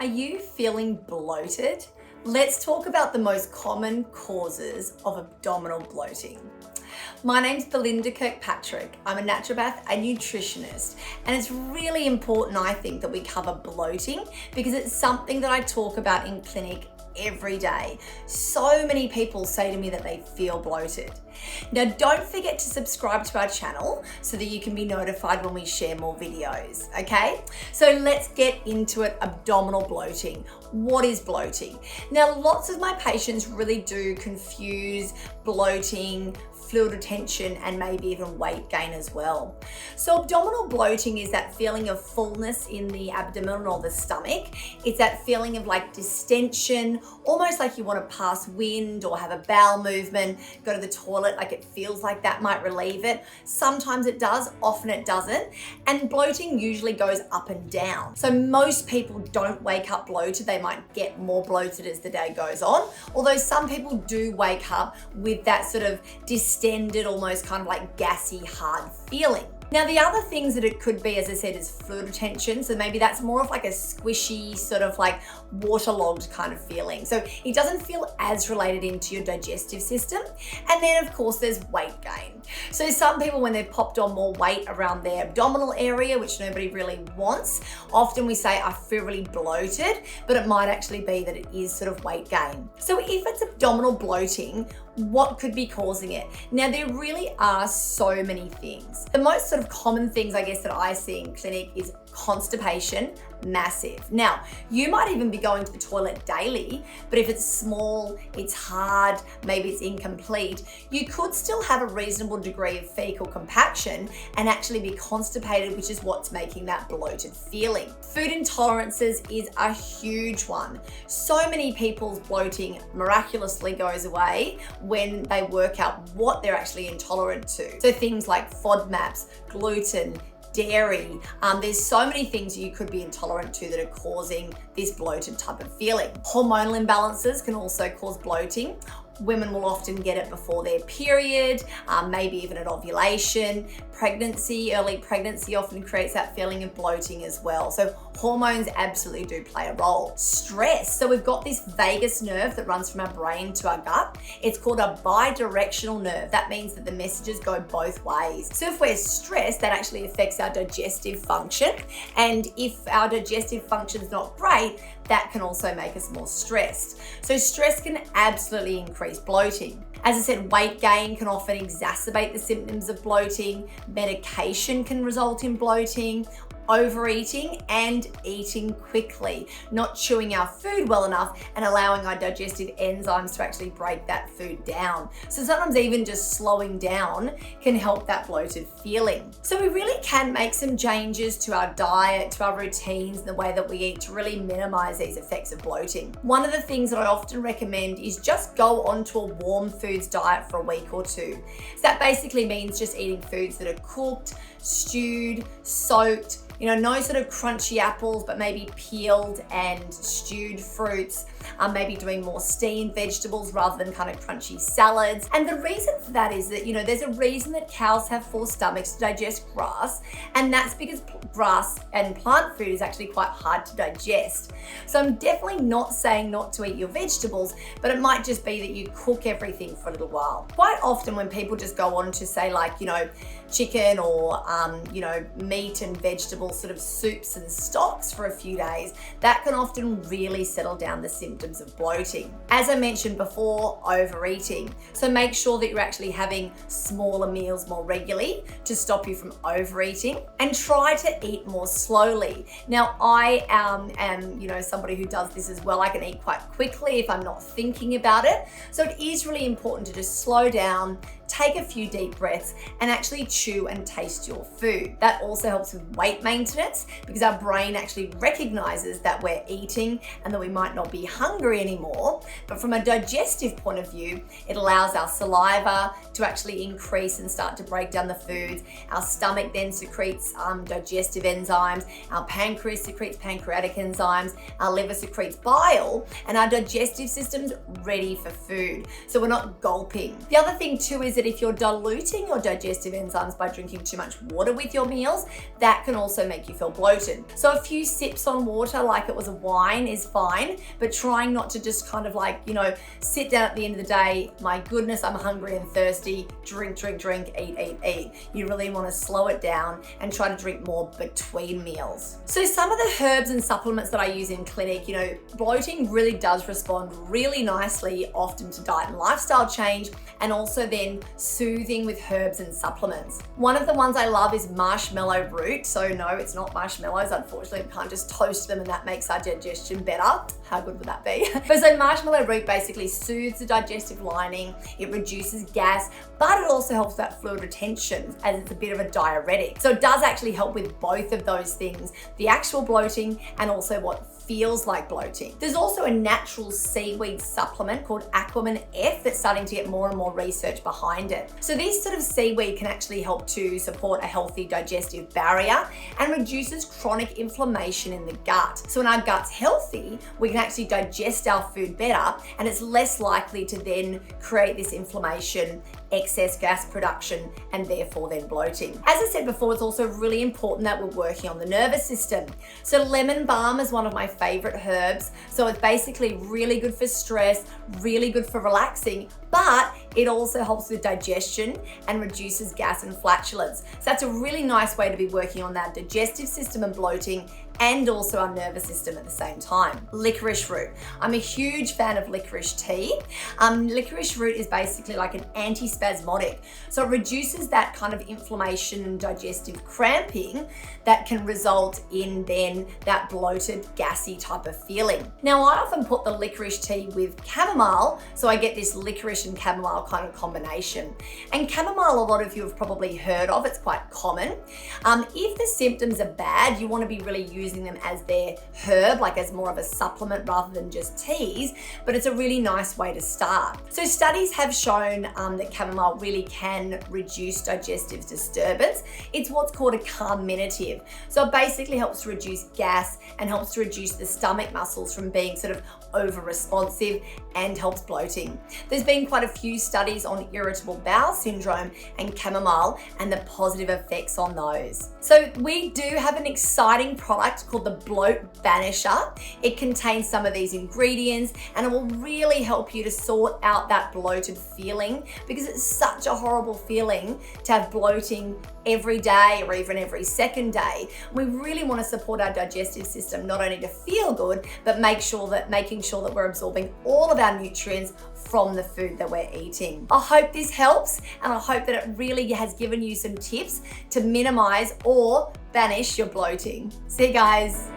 Are you feeling bloated? Let's talk about the most common causes of abdominal bloating. My name's Belinda Kirkpatrick. I'm a naturopath and nutritionist, and it's really important, I think, that we cover bloating because it's something that I talk about in clinic every day. So many people say to me that they feel bloated. Now, don't forget to subscribe to our channel so that you can be notified when we share more videos, okay? So let's get into it. Abdominal bloating. What is bloating? Now, lots of my patients really do confuse bloating, fluid retention, and maybe even weight gain as well. So abdominal bloating is that feeling of fullness in the abdomen or the stomach. It's that feeling of like distension, almost like you want to pass wind or have a bowel movement, go to the toilet, like it feels like that might relieve it. Sometimes it does, often it doesn't. And bloating usually goes up and down. So most people don't wake up bloated. They might get more bloated as the day goes on. Although some people do wake up with that sort of distended, almost kind of like gassy, hard feeling. Now, the other things that it could be, as I said, is fluid retention. So maybe that's more of like a squishy, sort of like waterlogged kind of feeling. So it doesn't feel as related into your digestive system. And then of course there's weight gain. So some people, when they've popped on more weight around their abdominal area, which nobody really wants, often we say, I feel really bloated, but it might actually be that it is sort of weight gain. So if it's abdominal bloating, what could be causing it? Now, there really are so many things. The most sort of common things, I guess, that I see in clinic is constipation, massive. Now, you might even be going to the toilet daily, but if it's small, it's hard, maybe it's incomplete, you could still have a reasonable degree of fecal compaction and actually be constipated, which is what's making that bloated feeling. Food intolerances is a huge one. So many people's bloating miraculously goes away when they work out what they're actually intolerant to. So things like FODMAPs, gluten, dairy, there's so many things you could be intolerant to that are causing this bloated type of feeling. Hormonal imbalances can also cause bloating. Women will often get it before their period, maybe even at ovulation. Pregnancy, early pregnancy often creates that feeling of bloating as well. So hormones absolutely do play a role. Stress. So we've got this vagus nerve that runs from our brain to our gut. It's called a bidirectional nerve. That means that the messages go both ways. So if we're stressed, that actually affects our digestive function. And if our digestive function is not great, that can also make us more stressed. So stress can absolutely increase bloating. As I said, weight gain can often exacerbate the symptoms of bloating. Medication can result in bloating. Overeating and eating quickly, not chewing our food well enough and allowing our digestive enzymes to actually break that food down. So sometimes even just slowing down can help that bloated feeling. So we really can make some changes to our diet, to our routines, and the way that we eat to really minimize these effects of bloating. One of the things that I often recommend is just go onto a warm foods diet for a week or two. So that basically means just eating foods that are cooked, stewed, soaked, no sort of crunchy apples, but maybe peeled and stewed fruits, maybe doing more steamed vegetables rather than kind of crunchy salads. And the reason for that is that, there's a reason that cows have 4 stomachs to digest grass, and that's because grass and plant food is actually quite hard to digest. So I'm definitely not saying not to eat your vegetables, but it might just be that you cook everything for a little while. Quite often when people just go on to say like, chicken or, meat and vegetables, sort of soups and stocks for a few days, that can often really settle down the symptoms of bloating. As I mentioned before, overeating. So make sure that you're actually having smaller meals more regularly to stop you from overeating, and try to eat more slowly. Now, I am somebody who does this as well. I can eat quite quickly if I'm not thinking about it. So it is really important to just slow down, take a few deep breaths, and actually chew and taste your food. That also helps with weight maintenance because our brain actually recognizes that we're eating and that we might not be hungry anymore. But from a digestive point of view, it allows our saliva to actually increase and start to break down the foods. Our stomach then secretes digestive enzymes. Our pancreas secretes pancreatic enzymes. Our liver secretes bile, and our digestive system's ready for food. So we're not gulping. The other thing too is that that if you're diluting your digestive enzymes by drinking too much water with your meals, that can also make you feel bloated. So a few sips on water like it was a wine is fine, but trying not to just kind of like, sit down at the end of the day, my goodness, I'm hungry and thirsty, drink, eat. You really want to slow it down and try to drink more between meals. So some of the herbs and supplements that I use in clinic, bloating really does respond really nicely often to diet and lifestyle change, and also then soothing with herbs and supplements. One of the ones I love is marshmallow root. So no, it's not marshmallows. Unfortunately, we can't just toast them and that makes our digestion better. How good would that be? But so marshmallow root basically soothes the digestive lining, it reduces gas, but it also helps that fluid retention as it's a bit of a diuretic. So it does actually help with both of those things, the actual bloating and also what feels like bloating. There's also a natural seaweed supplement called Aquaman F that's starting to get more and more research behind it. So these sort of seaweed can actually help to support a healthy digestive barrier and reduces chronic inflammation in the gut. So when our gut's healthy, we can actually digest our food better, and it's less likely to then create this inflammation, excess gas production, and therefore then bloating. As I said before, it's also really important that we're working on the nervous system. So lemon balm is one of my favorite herbs. So it's basically really good for stress, really good for relaxing, but it also helps with digestion and reduces gas and flatulence. So that's a really nice way to be working on that digestive system and bloating, and also our nervous system at the same time. Licorice root. I'm a huge fan of licorice tea. Licorice root is basically like an antispasmodic. So it reduces that kind of inflammation and digestive cramping that can result in then that bloated, gassy type of feeling. Now, I often put the licorice tea with chamomile, so I get this licorice and chamomile kind of combination. And chamomile, a lot of you have probably heard of, it's quite common. If the symptoms are bad, you want to be really using them as their herb, like as more of a supplement rather than just teas, but it's a really nice way to start. So studies have shown that chamomile really can reduce digestive disturbance. It's what's called a carminative. So it basically helps to reduce gas and helps to reduce the stomach muscles from being sort of over responsive, and helps bloating. There's been quite a few studies on irritable bowel syndrome and chamomile and the positive effects on those. So we do have an exciting product called the Bloat Vanisher. It contains some of these ingredients and it will really help you to sort out that bloated feeling, because it's such a horrible feeling to have bloating every day or even every second day. We really want to support our digestive system, not only to feel good, but making sure that we're absorbing all of our nutrients from the food that we're eating. I hope this helps, and I hope that it really has given you some tips to minimize or banish your bloating. See you guys.